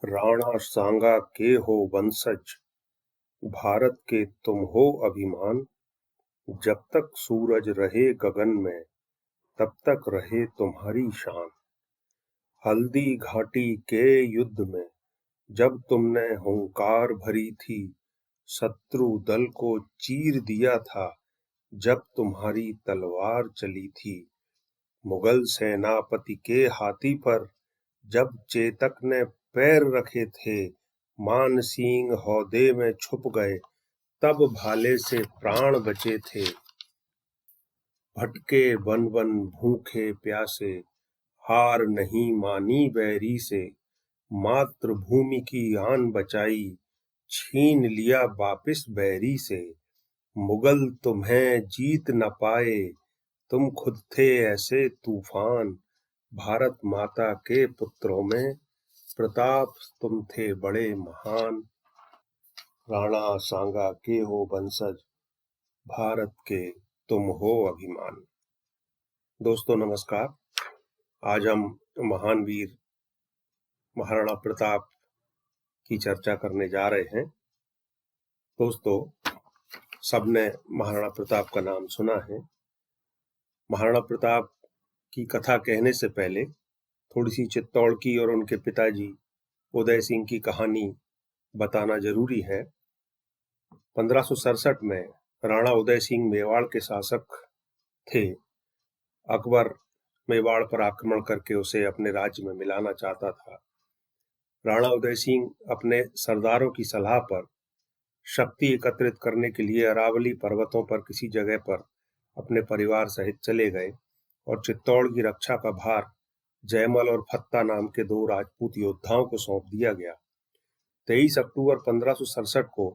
राणा सांगा के हो वंशज, भारत के तुम हो अभिमान। जब तक सूरज रहे गगन में, तब तक रहे तुम्हारी शान। हल्दी घाटी के युद्ध में जब तुमने हुंकार भरी थी, शत्रु दल को चीर दिया था जब तुम्हारी तलवार चली थी। मुगल सेनापति के हाथी पर जब चेतक ने पैर रखे थे, मानसिंह हौदे में छुप गए तब भाले से प्राण बचे थे। भटके वन वन भूखे प्यासे, हार नहीं मानी बैरी से। मातृभूमि की आन बचाई, छीन लिया वापिस बैरी से। मुगल तुम्हें जीत न पाए, तुम खुद थे ऐसे तूफान। भारत माता के पुत्रों में प्रताप तुम थे बड़े महान। राणा सांगा के हो वंशज, भारत के तुम हो अभिमान। दोस्तों नमस्कार। आज हम महान वीर महाराणा प्रताप की चर्चा करने जा रहे हैं। दोस्तों, सबने महाराणा प्रताप का नाम सुना है। महाराणा प्रताप की कथा कहने से पहले थोड़ी सी चित्तौड़ की और उनके पिताजी उदय सिंह की कहानी बताना जरूरी है। 1567 में राणा उदय सिंह मेवाड़ के शासक थे। अकबर मेवाड़ पर आक्रमण करके उसे अपने राज्य में मिलाना चाहता था। राणा उदय सिंह अपने सरदारों की सलाह पर शक्ति एकत्रित करने के लिए अरावली पर्वतों पर किसी जगह पर अपने परिवार सहित चले गए और चित्तौड़ की रक्षा का भार जयमल और फत्ता नाम के दो राजपूत योद्धाओं को सौंप दिया गया। 23 अक्टूबर 1567 को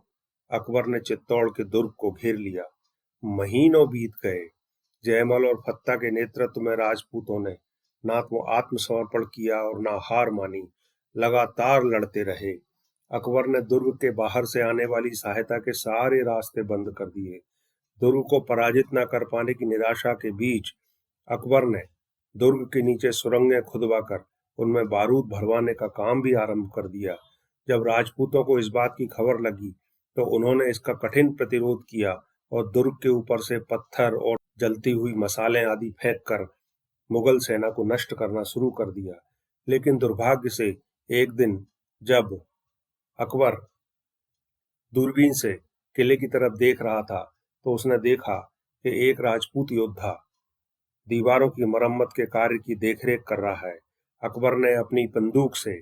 अकबर ने चित्तौड़ के दुर्ग को घेर लिया। महीनों बीत गए। जयमल और फत्ता के नेतृत्व में राजपूतों ने ना तो आत्मसमर्पण किया और ना हार मानी, लगातार लड़ते रहे। अकबर ने दुर्ग के बाहर से आने वाली सहायता के सारे रास्ते बंद कर दिए। दुर्ग को पराजित न कर पाने की निराशा के बीच अकबर ने दुर्ग के नीचे सुरंगें खुदवाकर उनमें बारूद भरवाने का काम भी आरंभ कर दिया। जब राजपूतों को इस बात की खबर लगी तो उन्होंने इसका कठिन प्रतिरोध किया और दुर्ग के ऊपर से पत्थर और जलती हुई मसालें आदि फेंककर मुगल सेना को नष्ट करना शुरू कर दिया। लेकिन दुर्भाग्य से एक दिन जब अकबर दूरबीन से किले की तरफ देख रहा था तो उसने देखा कि एक राजपूत योद्धा दीवारों की मरम्मत के कार्य की देखरेख कर रहा है। अकबर ने अपनी बंदूक से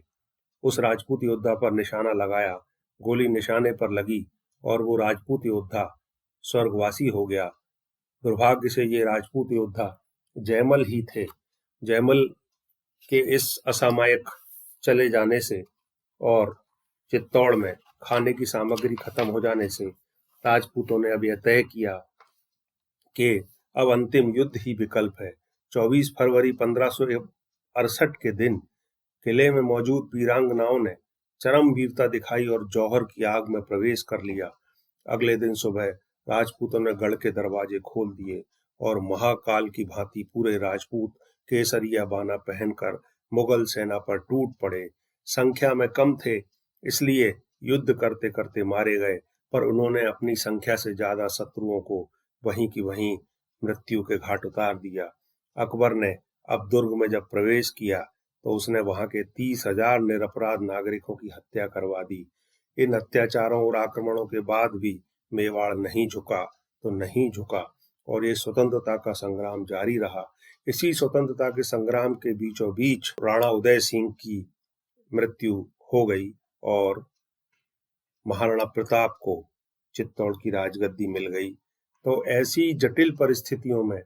उस राजपूत योद्धा पर निशाना लगाया। गोली निशाने पर लगी और वो राजपूत योद्धा स्वर्गवासी हो गया। दुर्भाग्य से ये राजपूत योद्धा जयमल ही थे। जयमल के इस असामयिक चले जाने से और चित्तौड़ में खाने की सामग्री खत्म हो जाने से राजपूतों ने अब यह तय किया कि अब अंतिम युद्ध ही विकल्प है। 24 फरवरी 1568 के दिन किले में मौजूद वीरांगनाओं ने चरम वीरता दिखाई और जौहर की आग में प्रवेश कर लिया। अगले दिन सुबह राजपूतों ने गढ़ के दरवाजे खोल दिए और महाकाल की भांति पूरे राजपूत केसरिया बाना पहनकर मुगल सेना पर टूट पड़े। संख्या में कम थे, इसलिए युद्ध करते करते मारे गए, पर उन्होंने अपनी संख्या से ज्यादा शत्रुओं को वहीं की वहीं मृत्यु के घाट उतार दिया। अकबर ने अब दुर्ग में जब प्रवेश किया तो उसने वहां के 30,000 निरपराध नागरिकों की हत्या करवा दी। इन अत्याचारों और आक्रमणों के बाद भी मेवाड़ नहीं झुका तो नहीं झुका और ये स्वतंत्रता का संग्राम जारी रहा। इसी स्वतंत्रता के संग्राम के बीचों बीच राणा उदय सिंह की मृत्यु हो गई और महाराणा प्रताप को चित्तौड़ की राजगद्दी मिल गई। तो ऐसी जटिल परिस्थितियों में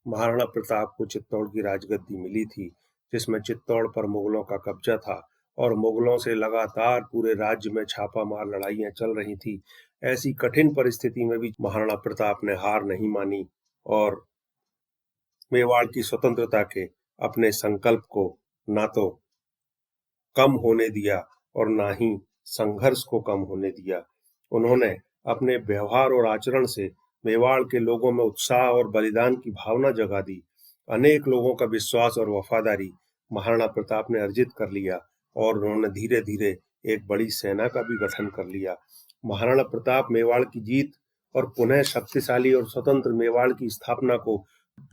महाराणा प्रताप को चित्तौड़ की राजगद्दी मिली थी, जिसमें चित्तौड़ पर मुगलों का कब्जा था और मुगलों से लगातार पूरे राज्य में छापामार लड़ाइयां चल रही थी। ऐसी कठिन परिस्थिति में भी महाराणा प्रताप ने हार नहीं मानी और मेवाड़ की स्वतंत्रता के अपने संकल्प को ना तो कम होने दिया और ना ही संघर्ष को कम होने दिया। उन्होंने अपने व्यवहार और आचरण से मेवाड़ के लोगों में उत्साह और बलिदान की भावना जगा दी। अनेक लोगों का विश्वास और वफादारी महाराणा प्रताप ने अर्जित कर लिया। और उन्होंने धीरे धीरे एक बड़ी सेना का भी गठन कर लिया। महाराणा प्रताप मेवाड़ की जीत और पुनः शक्तिशाली और स्वतंत्र मेवाड़ की स्थापना को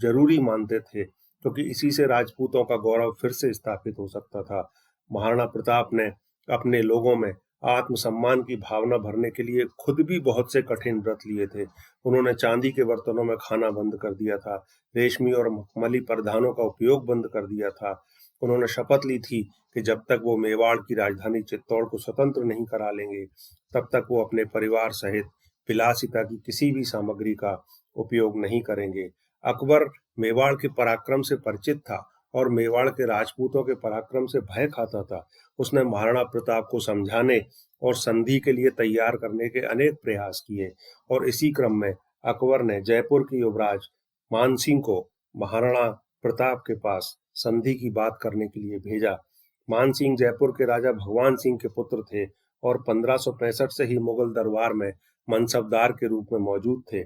जरूरी मानते थे, क्योंकि इसी से राजपूतों का गौरव फिर से स्थापित हो सकता था। महाराणा प्रताप ने अपने लोगों में आत्मसम्मान की भावना भरने के लिए खुद भी बहुत से कठिन व्रत लिए थे। उन्होंने चांदी के बर्तनों में खाना बंद कर दिया था, रेशमी और मखमली परिधानों का उपयोग बंद कर दिया था। उन्होंने शपथ ली थी कि जब तक वो मेवाड़ की राजधानी चित्तौड़ को स्वतंत्र नहीं करा लेंगे, तब तक वो अपने परिवार सहित विलासिता की किसी भी सामग्री का उपयोग नहीं करेंगे। अकबर मेवाड़ के पराक्रम से परिचित था और मेवाड़ के राजपूतों के पराक्रम से भय खाता था। उसने महाराणा प्रताप को समझाने और संधि के लिए तैयार करने के अनेक प्रयास किए, और इसी क्रम में अकबर ने जयपुर के युवराज मानसिंह को महाराणा प्रताप के पास संधि की बात करने के लिए भेजा। मानसिंह जयपुर के राजा भगवान सिंह के पुत्र थे और 1565 से ही मुगल दरबार में मनसबदार के रूप में मौजूद थे।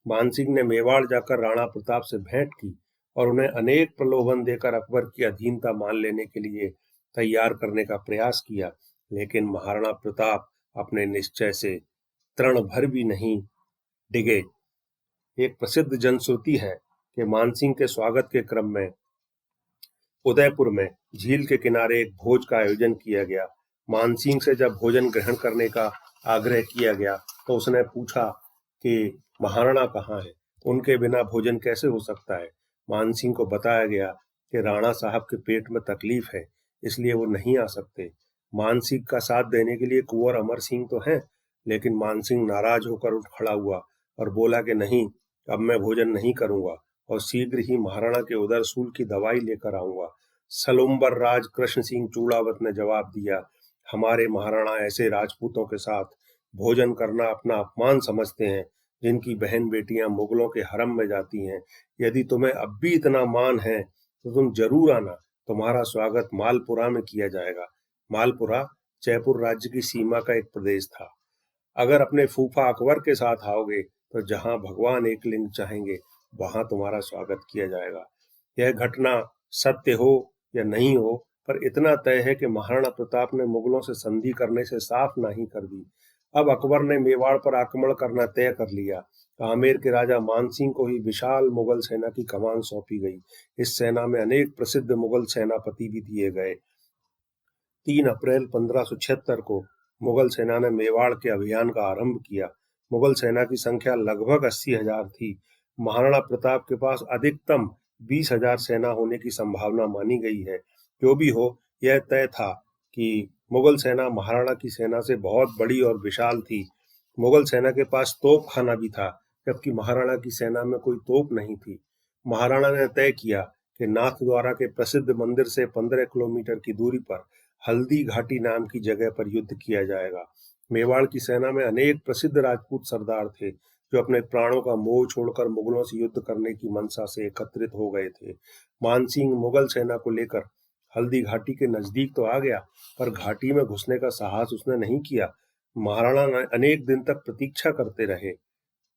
मानसिंह ने मेवाड़ जाकर राणा प्रताप से भेंट की और उन्हें अनेक प्रलोभन देकर अकबर की अधीनता मान लेने के लिए तैयार करने का प्रयास किया, लेकिन महाराणा प्रताप अपने निश्चय से तृण भर भी नहीं डिगे। एक प्रसिद्ध जनश्रुति है कि मानसिंह के स्वागत के क्रम में उदयपुर में झील के किनारे एक भोज का आयोजन किया गया। मानसिंह से जब भोजन ग्रहण करने का आग्रह किया गया तो उसने पूछा कि महाराणा कहाँ है, उनके बिना भोजन कैसे हो सकता है। मानसिंह को बताया गया कि राणा साहब के पेट में तकलीफ है, इसलिए वो नहीं आ सकते। मानसिंह का साथ देने के लिए कुंवर अमर सिंह तो हैं, लेकिन मानसिंह नाराज होकर उठ खड़ा हुआ और बोला कि नहीं, अब मैं भोजन नहीं करूंगा और शीघ्र ही महाराणा के उदरसूल की दवाई लेकर आऊंगा। सलुम्बर राज कृष्ण सिंह चूड़ावत ने जवाब दिया, हमारे महाराणा ऐसे राजपूतों के साथ भोजन करना अपना अपमान समझते हैं जिनकी बहन बेटियां मुगलों के हरम में जाती हैं। यदि तुम्हें अब भी इतना मान है तो तुम जरूर आना, तुम्हारा स्वागत मालपुरा में किया जाएगा। मालपुरा जयपुर राज्य की सीमा का एक प्रदेश था। अगर अपने फूफा अकबर के साथ आओगे तो जहां भगवान एक लिंग चाहेंगे वहां तुम्हारा स्वागत किया जाएगा। यह घटना सत्य हो या नहीं हो, पर इतना तय है कि महाराणा प्रताप ने मुगलों से संधि करने से साफ नाहीं कर दी। अब अकबर ने मेवाड़ पर आक्रमण करना तय कर लिया। आमेर के राजा मानसिंह को ही विशाल मुगल सेना की कमान सौंपी गई। इस सेना में अनेक प्रसिद्ध मुगल सेनापति भी दिए गए। 3 अप्रैल 1576 को मुगल सेना ने मेवाड़ के अभियान का आरंभ किया। मुगल सेना की संख्या लगभग 80,000 थी। महाराणा प्रताप के पास अधिकतम 20,000 सेना होने की संभावना मानी गई है। जो भी हो, यह तय था कि मुगल सेना महाराणा की सेना से बहुत बड़ी और विशाल थी। मुगल सेना के पास तोप खाना भी था, जबकि महाराणा की सेना में कोई तोप नहीं थी। महाराणा ने तय किया कि नाथद्वारा के प्रसिद्ध मंदिर से 15 किलोमीटर की दूरी पर हल्दी घाटी नाम की जगह पर युद्ध किया जाएगा। मेवाड़ की सेना में अनेक प्रसिद्ध राजपूत सरदार थे जो अपने प्राणों का मोह छोड़कर मुगलों से युद्ध करने की मनसा से एकत्रित हो गए थे। मानसिंह मुगल सेना को लेकर हल्दी घाटी के नजदीक तो आ गया, पर घाटी में घुसने का साहस उसने नहीं किया। महाराणा ने अनेक दिन तक प्रतीक्षा करते रहे,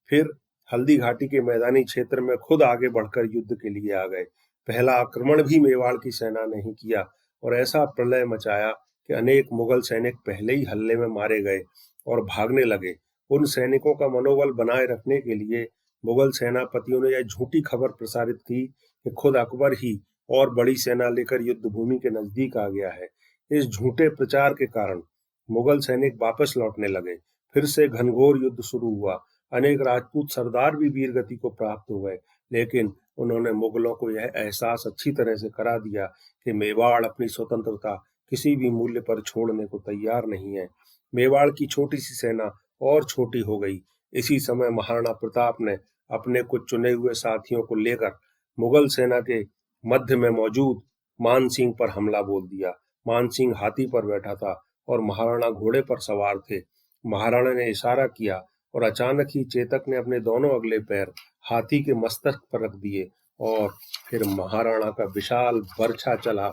फिर हल्दी घाटी के मैदानी क्षेत्र में खुद आगे बढ़कर युद्ध के लिए आ गए। पहला आक्रमण भी मेवाड़ की सेना ने ही किया और ऐसा प्रलय मचाया कि अनेक मुगल सैनिक पहले ही हल्ले में मारे गए और भागने लगे। उन सैनिकों का मनोबल बनाए रखने के लिए मुगल सेनापतियों ने यह झूठी खबर प्रसारित की कि खुद अकबर ही और बड़ी सेना लेकर युद्ध भूमि के नजदीक आ गया है। इस झूठे प्रचार के कारण मुगल सैनिक वापस लौटने लगे। फिर से घनघोर युद्ध शुरू हुआ। अनेक राजपूत सरदार भी वीर गति को प्राप्त हो गए, लेकिन उन्होंने मुगलों को यह एहसास अच्छी तरह से करा दिया कि मेवाड़ अपनी स्वतंत्रता किसी भी मूल्य पर छोड़ने को तैयार नहीं है। मेवाड़ की छोटी सी सेना और छोटी हो गई। इसी समय महाराणा प्रताप ने अपने कुछ चुने हुए साथियों को लेकर मुगल सेना के मध्य में मौजूद मानसिंह पर हमला बोल दिया। मानसिंह हाथी पर बैठा था और महाराणा घोड़े पर सवार थे। महाराणा ने इशारा किया और अचानक ही चेतक ने अपने दोनों अगले पैर हाथी के मस्तक पर रख दिए और फिर महाराणा का विशाल बर्छा चला।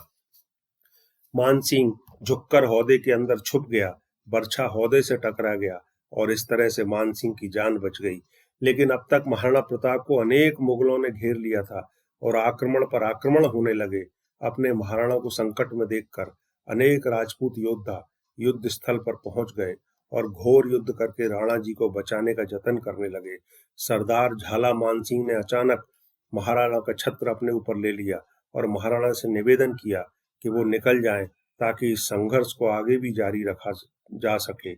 मानसिंह झुककर हौदे के अंदर छुप गया, बर्छा हौदे से टकरा गया और इस तरह से मानसिंह की जान बच गई। लेकिन अब तक महाराणा प्रताप को अनेक मुगलों ने घेर लिया था और आक्रमण पर आक्रमण होने लगे। अपने महाराणा को संकट में देखकर अनेक राजपूत योद्धा युद्ध स्थल पर पहुंच गए और घोर युद्ध करके राणा जी को बचाने का जतन करने लगे। सरदार झाला मानसिंह ने अचानक महाराणा का छत्र अपने ऊपर ले लिया और महाराणा से निवेदन किया कि वो निकल जाएं ताकि इस संघर्ष को आगे भी जारी रखा जा सके।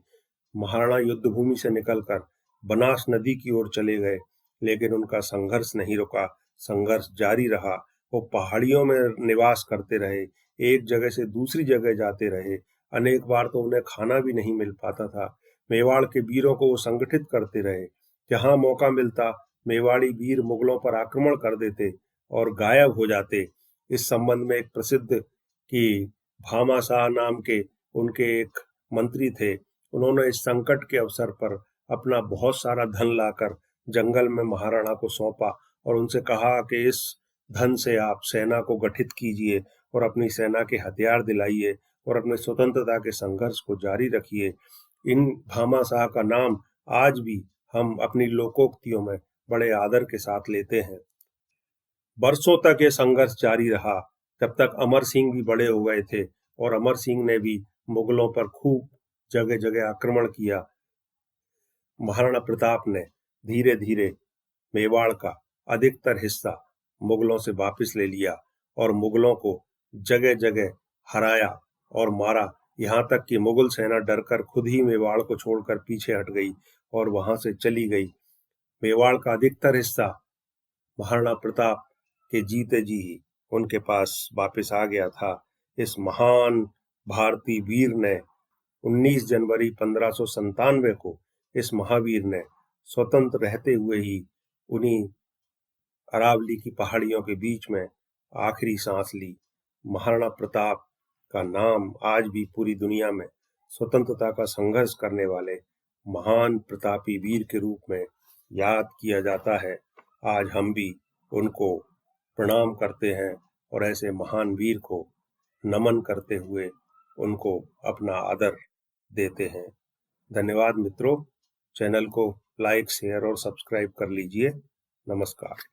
महाराणा युद्ध भूमि से निकलकर बनास नदी की ओर चले गए, लेकिन उनका संघर्ष नहीं रुका, संघर्ष जारी रहा। वो पहाड़ियों में निवास करते रहे, एक जगह से दूसरी जगह जाते रहे। अनेक बार तो उन्हें खाना भी नहीं मिल पाता था। मेवाड़ के वीरों को वो संगठित करते रहे। जहां मौका मिलता मेवाड़ी वीर मुगलों पर आक्रमण कर देते और गायब हो जाते। इस संबंध में एक प्रसिद्ध कि भामा शाह नाम के उनके एक मंत्री थे। उन्होंने इस संकट के अवसर पर अपना बहुत सारा धन लाकर जंगल में महाराणा को सौंपा और उनसे कहा कि इस धन से आप सेना को गठित कीजिए और अपनी सेना के हथियार दिलाइए और अपने स्वतंत्रता के संघर्ष को जारी रखिए। इन भामा शाह का नाम आज भी हम अपनी लोकोक्तियों में बड़े आदर के साथ लेते हैं। बरसों तक ये संघर्ष जारी रहा, तब तक अमर सिंह भी बड़े हो गए थे और अमर सिंह ने भी मुगलों पर खूब जगह जगह आक्रमण किया। महाराणा प्रताप ने धीरे धीरे मेवाड़ का अधिकतर हिस्सा मुगलों से वापस ले लिया और मुगलों को जगह जगह हराया और मारा, यहाँ तक कि मुगल सेना डरकर खुद ही मेवाड़ को छोड़कर पीछे हट गई और वहां से चली गई। मेवाड़ का अधिकतर हिस्सा महाराणा प्रताप के जीते जी ही उनके पास वापस आ गया था। इस महान भारतीय वीर ने 19 जनवरी 1597 को इस महावीर ने स्वतंत्र रहते हुए ही उन्हीं अरावली की पहाड़ियों के बीच में आखिरी सांस ली। महाराणा प्रताप का नाम आज भी पूरी दुनिया में स्वतंत्रता का संघर्ष करने वाले महान प्रतापी वीर के रूप में याद किया जाता है। आज हम भी उनको प्रणाम करते हैं और ऐसे महान वीर को नमन करते हुए उनको अपना आदर देते हैं। धन्यवाद मित्रों, चैनल को लाइक, शेयर और सब्सक्राइब कर लीजिए। नमस्कार।